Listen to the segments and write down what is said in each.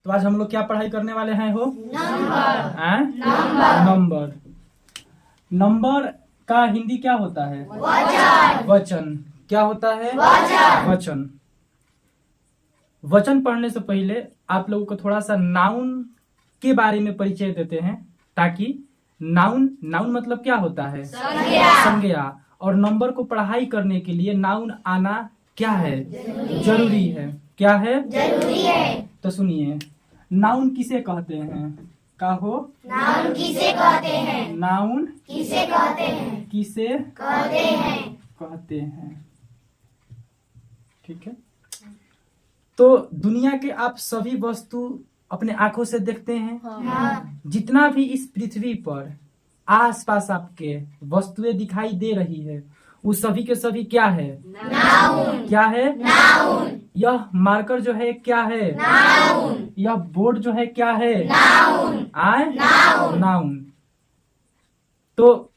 तो आज हम लोग क्या पढ़ाई करने वाले हैं हो नंबर। नंबर। नंबर का हिंदी क्या होता है? वचन। क्या होता है? वचन। वचन पढ़ने से पहले आप लोगों को थोड़ा सा नाउन के बारे में परिचय देते हैं, ताकि नाउन मतलब क्या होता है? संज्ञा। और नंबर को पढ़ाई करने के लिए नाउन आना क्या है? जरूरी है। क्या है? जरूरी है। तो सुनिए, नाउन किसे कहते हैं? का हो? नाउन किसे कहते हैं? नाउन किसे कहते हैं? किसे कहते हैं। कहते हैं। ठीक है। तो दुनिया के आप सभी वस्तु अपने आंखों से देखते हैं। हाँ। जितना भी इस पृथ्वी पर आसपास आपके वस्तुएं दिखाई दे रही है, वो सभी के सभी क्या है? नाउन। क्या है? नाउन। यह मार्कर जो है क्या है? नाउन। यह बोर्ड जो है क्या है? नाउन। नाउन। नाउन। तो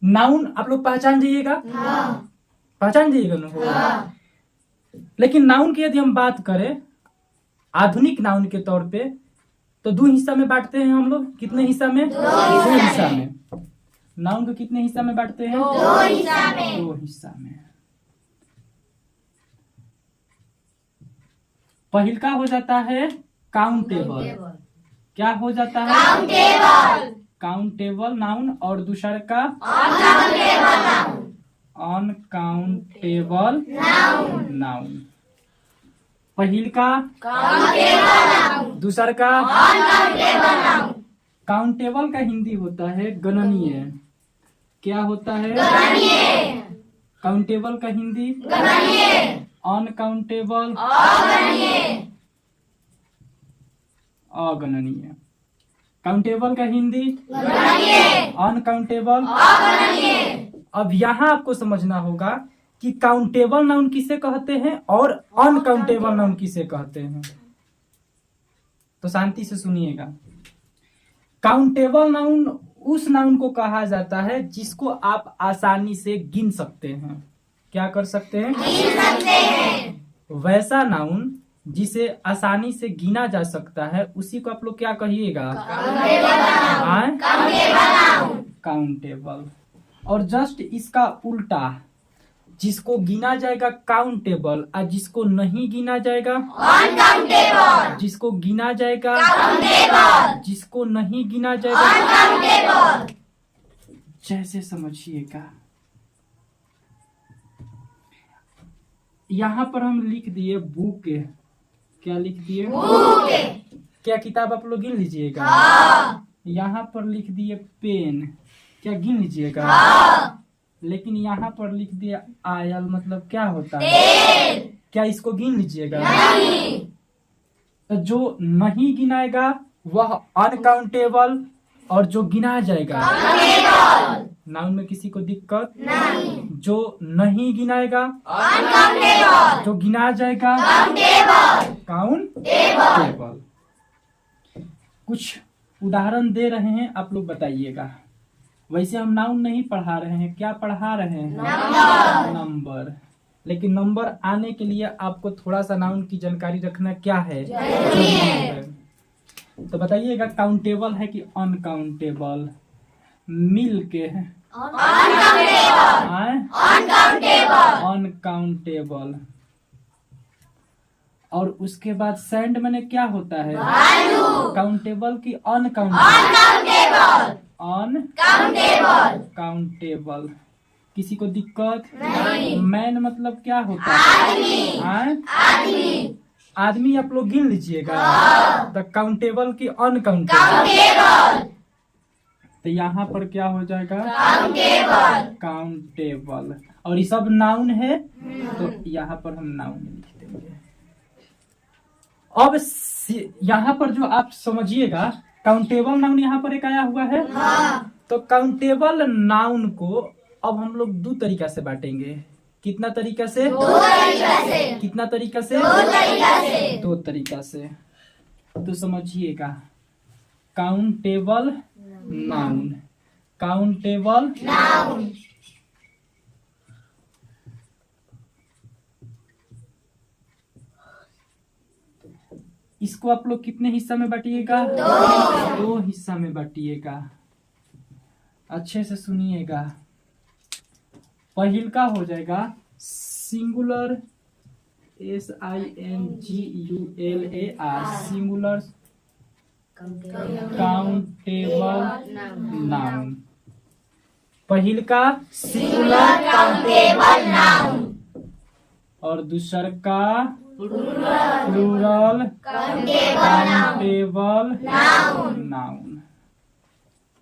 नाउन आप लोग पहचान जाइएगा। हाँ। पहचान जाइएगा ना। हाँ। लेकिन नाउन की यदि हम बात करें आधुनिक नाउन के तौर पे, तो दो हिस्सा में बांटते हैं हम लोग। कितने हिस्सा में? दो हिस्सा में। नाउन को कितने हिस्सा में बांटते हैं? दो हिस्सा में। दो हिस्सा में। पहिल का हो जाता है काउंटेबल। क्या हो जाता है? काउंटेबल। Countable noun. और दूसरा का uncountable noun. Uncountable noun. Noun. पहिल का काउंटेबल नाउन। दूसरा का अनकाउंटेबल नाउन। काउंटेबल का हिंदी होता है गणनीय। क्या होता है? गणनीय। काउंटेबल का हिंदी गणनीय। अनकाउंटेबल अगणनीय। अगणनीय। काउंटेबल का हिंदी गणनीय। अनकाउंटेबल। अगणनीय। अब यहाँ आपको समझना होगा कि काउंटेबल नाउन किसे कहते हैं और अनकाउंटेबल नाउन किसे कहते हैं। तो शांति से सुनिएगा। काउंटेबल नाउन उस नाउन को कहा जाता है जिसको आप आसानी से गिन सकते हैं। क्या कर सकते हैं? गिन सकते हैं। वैसा नाउन जिसे आसानी से गिना जा सकता है, उसी को आप लोग क्या कहिएगा? काउंटेबल। और जस्ट इसका उल्टा, जिसको गिना जाएगा काउंटेबल और जिसको नहीं गिना जाएगा अनकाउंटेबल। जिसको गिना जाएगा काउंटेबल। जिसको नहीं गिना जाएगा। अनकाउंटेबल। जैसे समझिएगा, यहाँ पर हम लिख दिए बुक। क्या लिख दिए? बुक। क्या किताब आप लोग गिन लीजिएगा? हाँ। यहाँ पर लिख दिए पेन। क्या गिन लीजिएगा? हाँ। लेकिन यहाँ पर लिख दिया आयल, मतलब क्या होता है? तेल। क्या इसको गिन लीजिएगा? नहीं। तो जो नहीं गिनाएगा वह अनकाउंटेबल, और जो गिना जाएगा काउंटेबल। नाउन में किसी को दिक्कत? नहीं। जो नहीं गिनाएगा, अनकाउंटेबल। जो गिना जाएगा काउंटेबल। काउंटेबल। कुछ उदाहरण दे रहे हैं, आप लोग बताइएगा। वैसे हम नाउन नहीं पढ़ा रहे हैं, क्या पढ़ा रहे हैं? नंबर। लेकिन नंबर आने के लिए आपको थोड़ा सा नाउन की जानकारी रखना क्या है? जरूरी है। तो बताइएगा, काउंटेबल है कि अनकाउंटेबल? मिल के अनकाउंटेबल। अनकाउंटेबल। अनकाउंटेबल। और उसके बाद सैंड मैंने क्या होता है? भालू। काउंटेबल की अनकाउंटेबल? अनकाउंटेबल। काउंटेबल। काउंटेबल। किसी को दिक्कत? नहीं। मैन मतलब क्या होता है? आदमी। आदमी। आदमी आप लोग गिन लीजिएगा। तो काउंटेबल की अनकाउंटेबल। काउंटेबल। तो यहाँ पर क्या हो जाएगा? काउंटेबल। काउंटेबल। और ये सब नाउन है, तो यहाँ पर हम नाउन लिख देंगे। अब यहाँ पर जो आप समझिएगा, काउंटेबल नाउन यहाँ पर एक आया हुआ है। तो काउंटेबल नाउन को अब हम लोग दो तरीका से बांटेंगे। कितना तरीका से? दो तरीका से। कितना तरीका से? दो तरीका से। दो तरीका से। तो समझिएगा, काउंटेबल नाउन। Countable noun. इसको आप लोग कितने हिस्सा में बांटिएगा? दो हिस्सा में बांटिएगा। अच्छे से सुनिएगा। पहिल का हो जाएगा singular SINGULAR singular countable noun. पहिल का सिंगुलर काउंटेबल नाउन। और दूसर का प्लूरल काउंटेबल नाउन।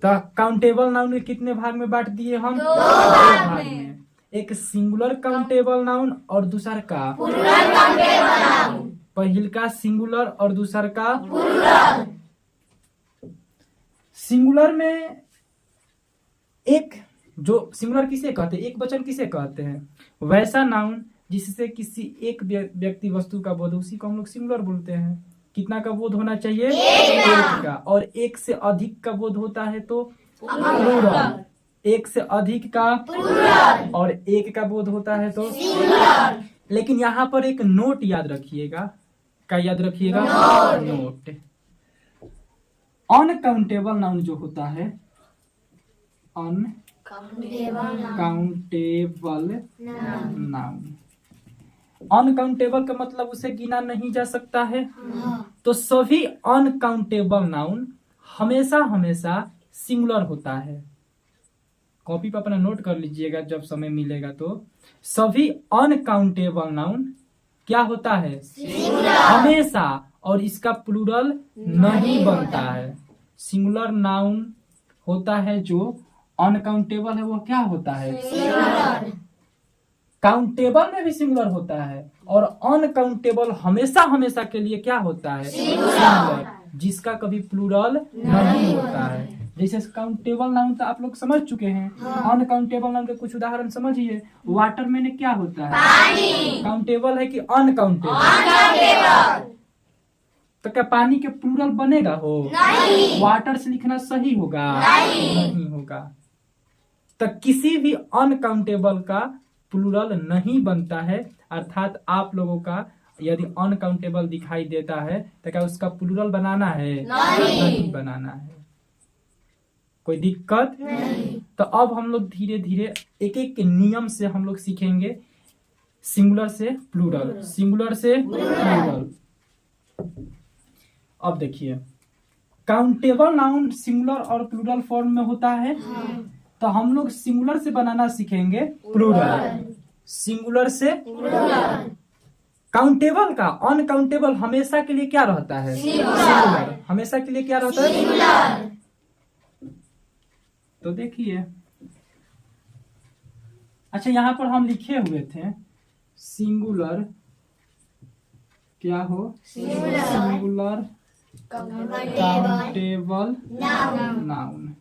तो काउंटेबल नाउन में कितने भाग में बांट दिए हम? दो भाग में। एक सिंगुलर काउंटेबल नाउन और दूसर का प्लूरल काउंटेबल नाउन। पहिल का सिंगुलर और दूसर का प्लूरल। सिंगुलर में एक जो सिंगुलर किसे कहते हैं, एक वचन किसे कहते हैं? वैसा नाउन जिससे किसी एक व्यक्ति वस्तु का बोध, उसी को हम लोग सिंगुलर बोलते हैं। कितना का बोध होना चाहिए? एक का। और एक से अधिक का बोध होता है तो प्लूरल। एक से अधिक का प्लूरल। और एक का बोध होता है तो सिंगुलर। लेकिन यहाँ पर एक नोट याद रखिएगा। क्या याद रखिएगा? नोट। अनकाउंटेबल नाउन जो होता है, अनकाउंटेबल नाउन। अनकाउंटेबल का मतलब उसे गिना नहीं जा सकता है। तो सभी अनकाउंटेबल नाउन हमेशा हमेशा सिंगुलर होता है। कॉपी पर अपना नोट कर लीजिएगा जब समय मिलेगा। तो सभी अनकाउंटेबल नाउन क्या होता है? हमेशा। और इसका प्लूरल नहीं बनता है। सिंगुलर नाउन होता है जो अनकाउंटेबल है, वो क्या होता है? काउंटेबल में भी सिंगुलर होता है और अनकाउंटेबल हमेशा हमेशा के लिए क्या होता है? सिंगुलर, जिसका कभी प्लूरल नहीं होता है। जैसे काउंटेबल नाउन तो आप लोग समझ चुके हैं। अनकाउंटेबल नाउन के कुछ उदाहरण समझिए। वाटर में क्या होता है? पानी। काउंटेबल है कि अनकाउंटेबल? तो क्या पानी के प्लूरल बनेगा? हो नहीं। वाटर से लिखना सही होगा? नहीं होगा। तो किसी भी अनकाउंटेबल का प्लूरल नहीं बनता है। अर्थात आप लोगों का यदि अनकाउंटेबल दिखाई देता है तो क्या उसका प्लूरल बनाना है? नहीं बनाना है। कोई दिक्कत नहीं। तो अब हम लोग धीरे धीरे एक एक के नियम से हम लोग सीखेंगे। सिंगुलर से प्लूरल, सिंगुलर से प्लूरल। अब देखिए, काउंटेबल नाउन सिंगुलर और प्लूरल फॉर्म में होता है। तो हम लोग सिंगुलर से बनाना सीखेंगे प्लूरल। सिंगुलर से काउंटेबल का अनकाउंटेबल हमेशा के लिए क्या रहता है? सिंगुलर। हमेशा के लिए क्या रहता है? तो देखिए, अच्छा यहाँ पर हम लिखे हुए थे सिंगुलर क्या हो? Singular countable noun.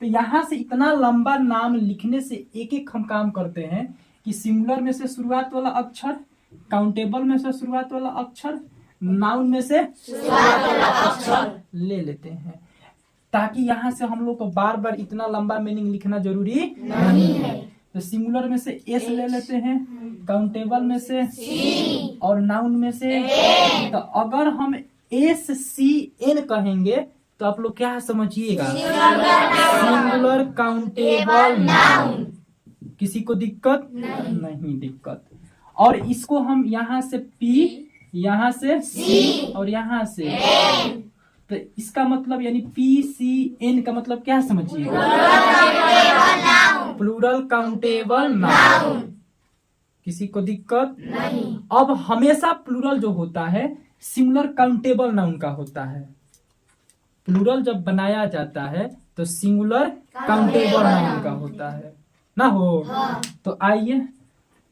तो यहाँ से इतना लंबा नाम लिखने से एक एक हम काम करते हैं कि सिंगुलर में से शुरुआत वाला अक्षर, काउंटेबल में से शुरुआत वाला अक्षर, नाउन में से शुरुआत वाला अक्षर ले लेते हैं, ताकि यहाँ से हम लोग को बार बार इतना लंबा मीनिंग लिखना जरूरी नहीं है। तो सिंगुलर में से एस ले लेते हैं, काउंटेबल में से सी और नाउन में से एन। तो अगर हम SCN कहेंगे तो आप लोग क्या समझिएगा? Singular countable noun. किसी को दिक्कत नहीं दिक्कत। और इसको हम यहाँ से P, यहाँ से C और यहाँ से N। तो इसका मतलब यानी PCN का मतलब क्या समझिएगा? Plural countable noun. किसी को दिक्कत नहीं। अब हमेशा प्लूरल जो होता है सिंगुलर काउंटेबल नाउन का होता है। प्लूरल जब बनाया जाता है तो सिंगुलर काउंटेबल नाउन का होता है ना हो। तो आइए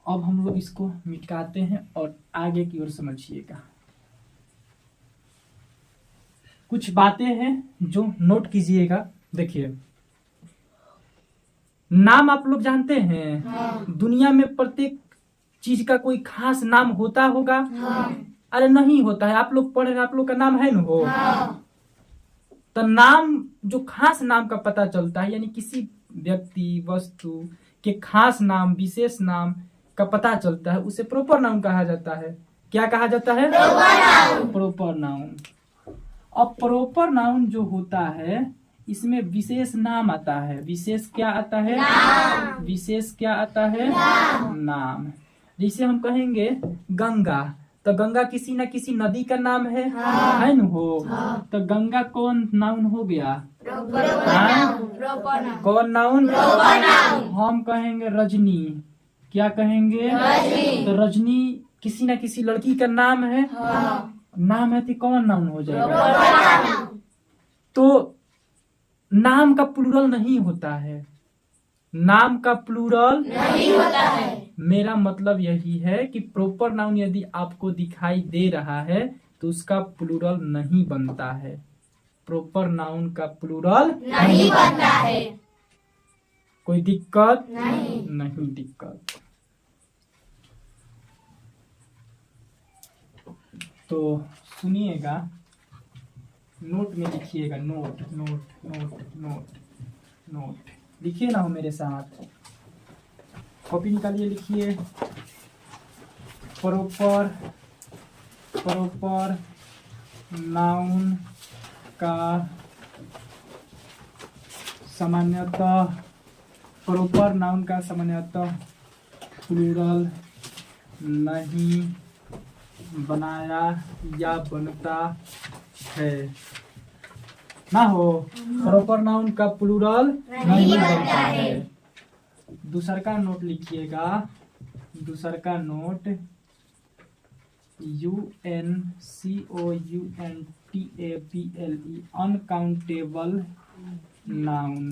अब हम लोग इसको मिटाते हैं और आगे की ओर समझिएगा। कुछ बातें हैं जो नोट कीजिएगा। देखिए, नाम आप लोग जानते हैं, दुनिया में प्रत्येक चीज का कोई खास नाम होता होगा? अरे नहीं होता है। आप लोग पढ़ रहे हैं, आप लोग का नाम है ना हो। तो नाम जो खास नाम का पता चलता है, यानी किसी व्यक्ति वस्तु के खास नाम, विशेष नाम का पता चलता है, उसे प्रॉपर नाउन कहा जाता है। क्या कहा जाता है? Proper noun. Proper noun. अब प्रॉपर नाउन जो होता है इसमें विशेष नाम आता है। विशेष क्या आता है? नाम. विशेष क्या आता है? नाम. नाम। जैसे हम कहेंगे गंगा, तो गंगा किसी न किसी नदी का नाम है, हाँ. है न हो? हाँ. तो गंगा कौन नाउन हो गया? Proper हाँ? noun. Proper noun. कौन नाउन? Proper noun. हम कहेंगे रजनी, क्या कहेंगे? रजनी. तो रजनी किसी न किसी लड़की का नाम है, हाँ. नाम है तो कौन नाउन हो जाएगा? Proper noun. तो नाम का प्लूरल नहीं होता है, नाम का प्लूरल नहीं होता है. मेरा मतलब यही है कि प्रॉपर नाउन यदि आपको दिखाई दे रहा है तो उसका प्लूरल नहीं बनता है। प्रॉपर नाउन का प्लूरल नहीं बनता है. कोई दिक्कत? नहीं. नहीं दिक्कत। तो सुनिएगा, नोट में लिखिएगा, note note note note note लिखिए ना हो मेरे साथ, कॉपी निकालिए, लिखिए। प्रॉपर प्रॉपर नाउन का सामान्यतः प्रॉपर नाउन का सामान्यतः प्लूरल नहीं बनाया या बनता है ना हो। प्रॉपर नाउन का प्लूरल नहीं बनता है। दूसर का नोट लिखिएगा, दूसर का note UNCOUNTABLE uncountable noun.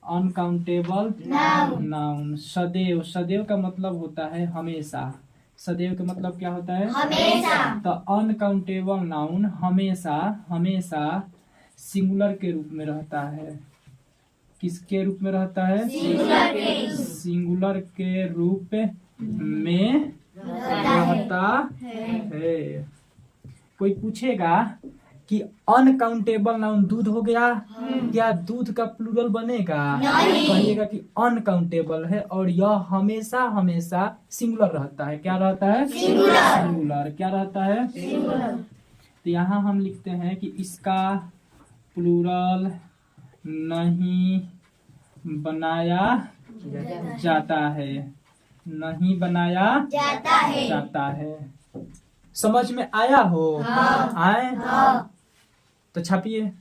Uncountable Noun. Noun. सदैव, सदैव का मतलब होता है हमेशा। सदैव का मतलब क्या होता है? हमेशा. तो अनकाउंटेबल नाउन हमेशा हमेशा सिंगुलर के रूप में रहता है। किसके रूप में रहता है? Singular के. सिंगुलर के रूप में रहता है। कोई पूछेगा कि अनकाउंटेबल नाउन दूध हो गया, क्या दूध का प्लूरल बनेगा? नहीं. कहिएगा कि अनकाउंटेबल है और यह हमेशा हमेशा सिंगुलर रहता है। क्या रहता है? Singular. सिंगुलर। क्या रहता है? Singular. तो यहाँ हम लिखते हैं कि इसका प्लूरल नहीं बनाया जाता है, नहीं बनाया जाता है. जाता है। समझ में आया हो? हाँ. आए? हाँ. तो छापिए।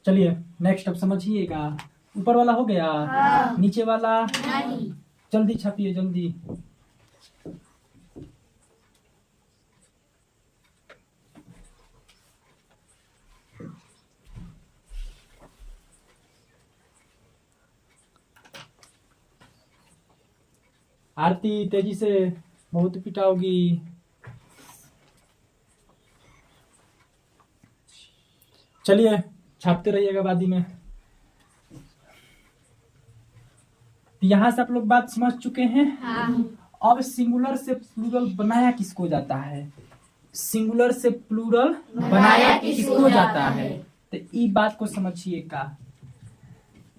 चलिए नेक्स्ट अब समझिएगा। ऊपर वाला हो गया? हाँ. नीचे वाला नहीं. जल्दी छापिए, जल्दी। आरती तेजी से, बहुत पिटाओगी। चलिए छापते रहिएगा वादी में। यहाँ से आप लोग बात समझ चुके हैं। हाँ. अब सिंगुलर से प्लूरल बनाया किसको जाता है? सिंगुलर से प्लूरल बनाया किसको जाता है? तो ई बात को समझिएगा।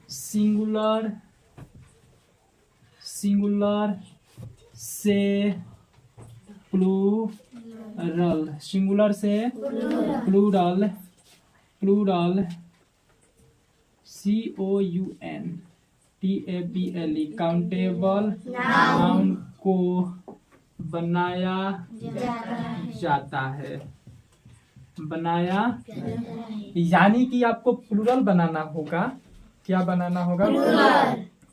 सिंगुलर सिंगुलर से प्लूरल, सिंगुलर से plural, plural COUNTABLE countable noun को बनाया जाता है। बनाया, यानी कि आपको प्लूरल बनाना होगा। क्या बनाना होगा?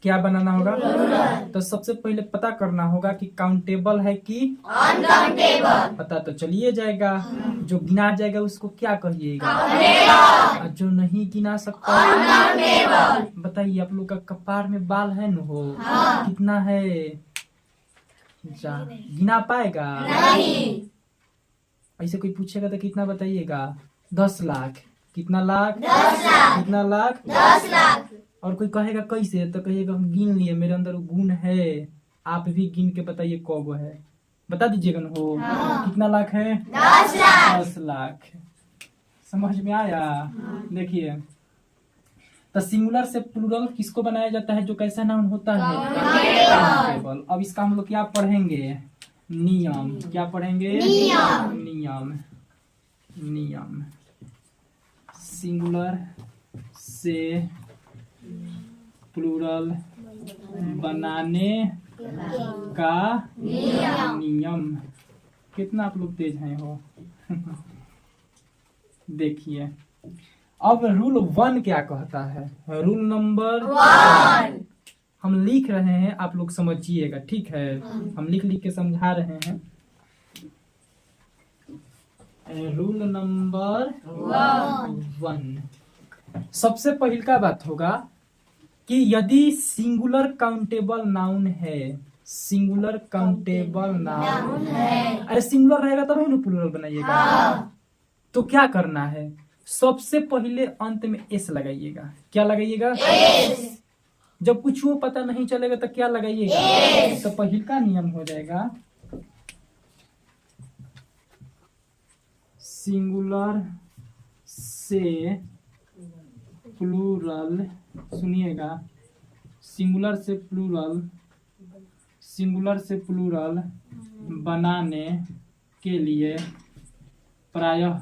क्या बनाना होगा? तो सबसे पहले पता करना होगा कि काउंटेबल है कि अनकाउंटेबल. पता तो चलिए जाएगा। जो गिना जाएगा उसको क्या कहिएगा? काउंटेबल. और जो नहीं गिना सकता, अनकाउंटेबल. बताइए। आप लोग का कपार में बाल है न हो? हाँ. कितना है? गिना पाएगा? नहीं. ऐसे कोई पूछेगा तो कितना बताइएगा? 10 लाख। कितना लाख? 10 लाख. कितना लाख? 10 लाख. और कोई कहेगा कैसे, तो कहिएगा हम गिन लिए, मेरे अंदर वो गुण है। आप भी गिन के बताइए कौगो है, बता दीजिएगा न हो। हाँ. कितना लाख है? 10 लाख. 10 लाख। समझ में आया? देखिए, तो सिंगुलर से प्लूरल किसको बनाया जाता है? जो कैसा नाउन होता है? काउंटेबल। अब इसका हम लोग क्या पढ़ेंगे? नियम। क्या पढ़ेंगे? नियम। नियम। सिंगुलर से प्लूरल बनाने का नियम। कितना आप लोग तेज हैं हो? देखिए, अब रूल 1 क्या कहता है? रूल नंबर 1 हम लिख रहे हैं, आप लोग समझिएगा, ठीक है? हम लिख लिख के समझा रहे हैं। रूल नंबर 1 सबसे पहले का बात होगा कि यदि सिंगुलर काउंटेबल नाउन है, सिंगुलर काउंटेबल नाउन है, अरे सिंगुलर रहेगा तभी ना प्लूरल बनाइएगा। तो क्या करना है? सबसे पहले अंत में एस लगाइएगा। क्या लगाइएगा? एस। जब कुछ वो पता नहीं चलेगा तो क्या लगाइएगा? एस। तो पहले का नियम हो जाएगा सिंगुलर से प्लूरल, सुनिएगा, सिंगुलर से प्लूरल, सिंगुलर से प्लूरल बनाने के लिए प्रायः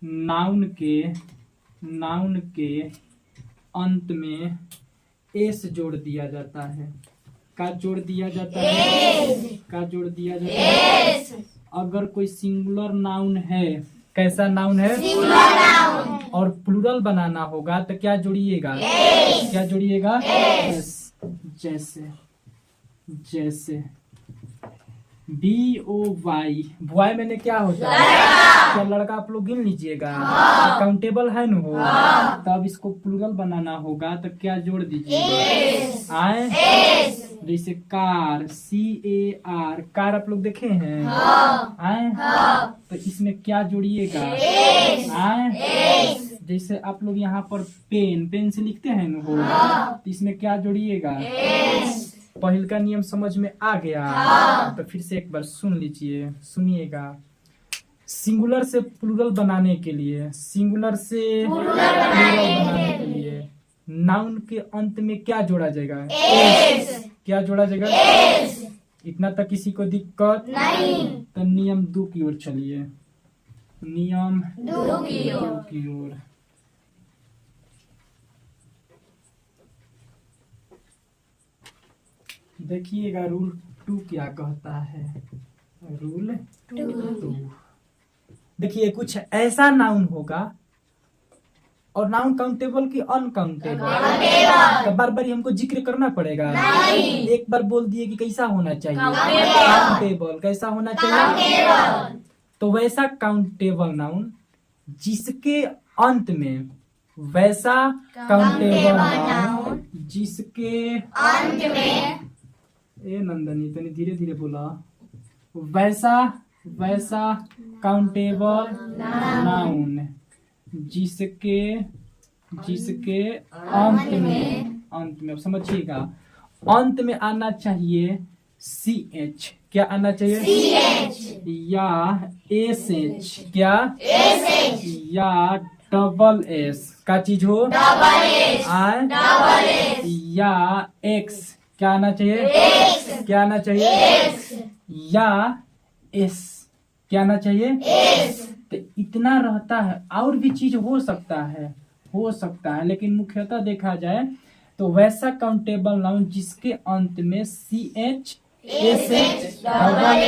नाउन के अंत में एस जोड़ दिया जाता है। का जोड़ दिया जाता है? का जोड़ दिया जाता है? अगर कोई सिंगुलर नाउन है, कैसा नाउन है? सिंगुलर नाउन, और प्लूरल बनाना होगा तो क्या जोड़िएगा? क्या जोड़िएगा? एस। जैसे जैसे BOY, बॉय मैंने क्या होता है? क्या लड़का? आप लोग गिन लीजिएगा। काउंटेबल है न हो, तब इसको प्लूरल बनाना होगा तो क्या जोड़ दीजिएगा? आए? जैसे कार, CAR, कार आप लोग देखे हैं? आए? तो इसमें क्या जोड़िएगा? आए? जैसे आप लोग यहाँ पर पेन से लिखते हैं न हो, तो इसमें क्या जोड़िएगा? पहल का नियम समझ में आ गया? तो फिर से एक बार सुन लीजिए, सुनिएगा। सिंगुलर से प्लूरल बनाने के लिए, सिंगुलर से प्लूरल बनाने के लिए नाउन के अंत में क्या जोड़ा जाएगा? एस। क्या जोड़ा जाएगा? एस। इतना तक किसी को दिक्कत नहीं? तो नियम 2 की ओर चलिए। नियम 2 की ओर। देखिएगा रूल 2 क्या कहता है। रूल 2 देखिए, कुछ ऐसा नाउन होगा, और नाउन काउंटेबल की अनकाउंटेबल, तो बार बार हमको जिक्र करना पड़ेगा? नहीं। एक बार बोल दिए कि कैसा होना चाहिए? काउंटेबल। कैसा होना चाहिए? तो वैसा काउंटेबल नाउन जिसके अंत में, वैसा काउंटेबल नाउन जिसके अंत में, ए नंदनी तनी धीरे धीरे बोला, वैसा काउंटेबल नाउन जिसके अंत में, अब समझिएगा, अंत में आना चाहिए CH। क्या आना चाहिए? CH या SH। क्या? SH या डबल S। का चीज हो? डबल S या X। क्या आना चाहिए? X। क्या आना चाहिए? X या S। क्या आना चाहिए? S। तो इतना रहता है, और भी चीज हो सकता है, लेकिन मुख्यतः देखा जाए तो वैसा काउंटेबल नाउन जिसके अंत में CH, SH, double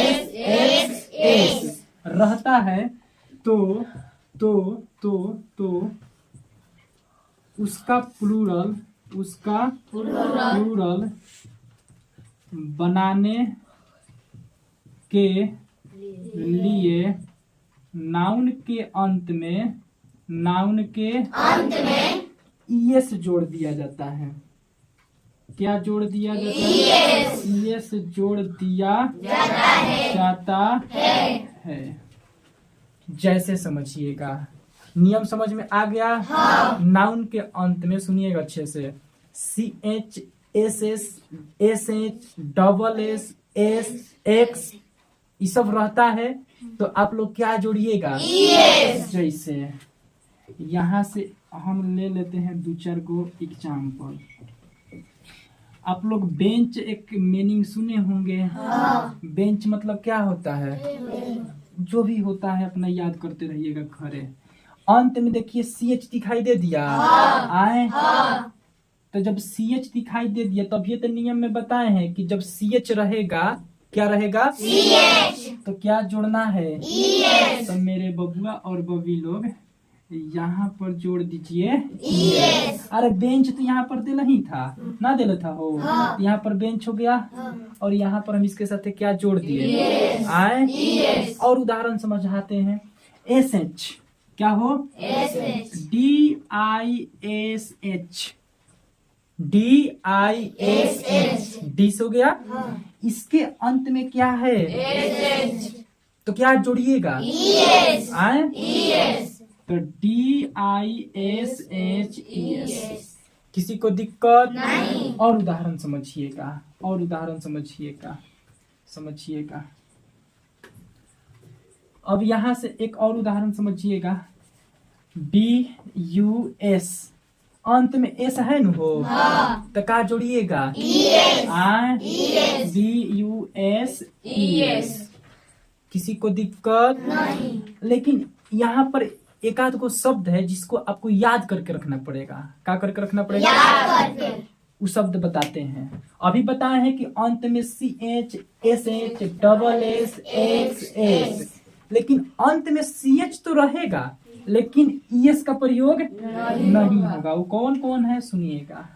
S, X रहता है, तो उसका प्लूरल बनाने के लिए नाउन के अंत में ES जोड़ दिया जाता है। क्या जोड़ दिया जाता है? ES जोड़ दिया जाता है। जैसे समझिएगा, नियम समझ में आ गया? नाउन के अंत में सुनिएगा अच्छे से, CH, SS, SH, double S, S, X ये सब रहता है। तो आप लोग क्या जोड़िएगा? ES। जैसे यहाँ से हम ले लेते हैं 2-4 गो एग्जाम्पल। आप लोग बेंच एक मीनिंग सुने होंगे। बेंच मतलब क्या होता है? जो भी होता है अपना याद करते रहिएगा खरे। अंत में देखिए CH दिखाई दे दिया। आए तो जब CH दिखाई दे दिया तब ये तो नियम में बताए हैं कि जब CH रहेगा क्या रहेगा? CH। तो क्या जोड़ना है? ES। तो मेरे बबुआ और बबी लोग यहाँ पर जोड़ दीजिए ES। अरे बेंच तो यहाँ पर देना ही था ना, देना था हो। यहाँ पर बेंच हो गया और यहाँ पर हम इसके साथ क्या जोड़ दिए? आए और उदाहरण समझाते हैं। SH क्या हो? SH। DISH DISH डिस हो गया। इसके अंत में क्या है? SH। तो क्या जोड़िएगा? ES। आए ES। तो DISHES। किसी को दिक्कत नहीं। और उदाहरण समझिएगा, और उदाहरण समझिएगा। अब यहाँ से एक और उदाहरण समझिएगा। BUS अंत में S है न हो, तो क्या जोड़िएगा? ES। BUSES। किसी को दिक्कत नहीं। लेकिन यहाँ पर एक आध को शब्द है जिसको आपको याद करके रखना पड़ेगा। क्या करके रखना पड़ेगा? याद करके। वो शब्द बताते हैं। अभी बताए हैं कि अंत में CH SH SS XS, लेकिन अंत में CH तो रहेगा लेकिन ES का प्रयोग नहीं होगा। वो कौन कौन है सुनिएगा।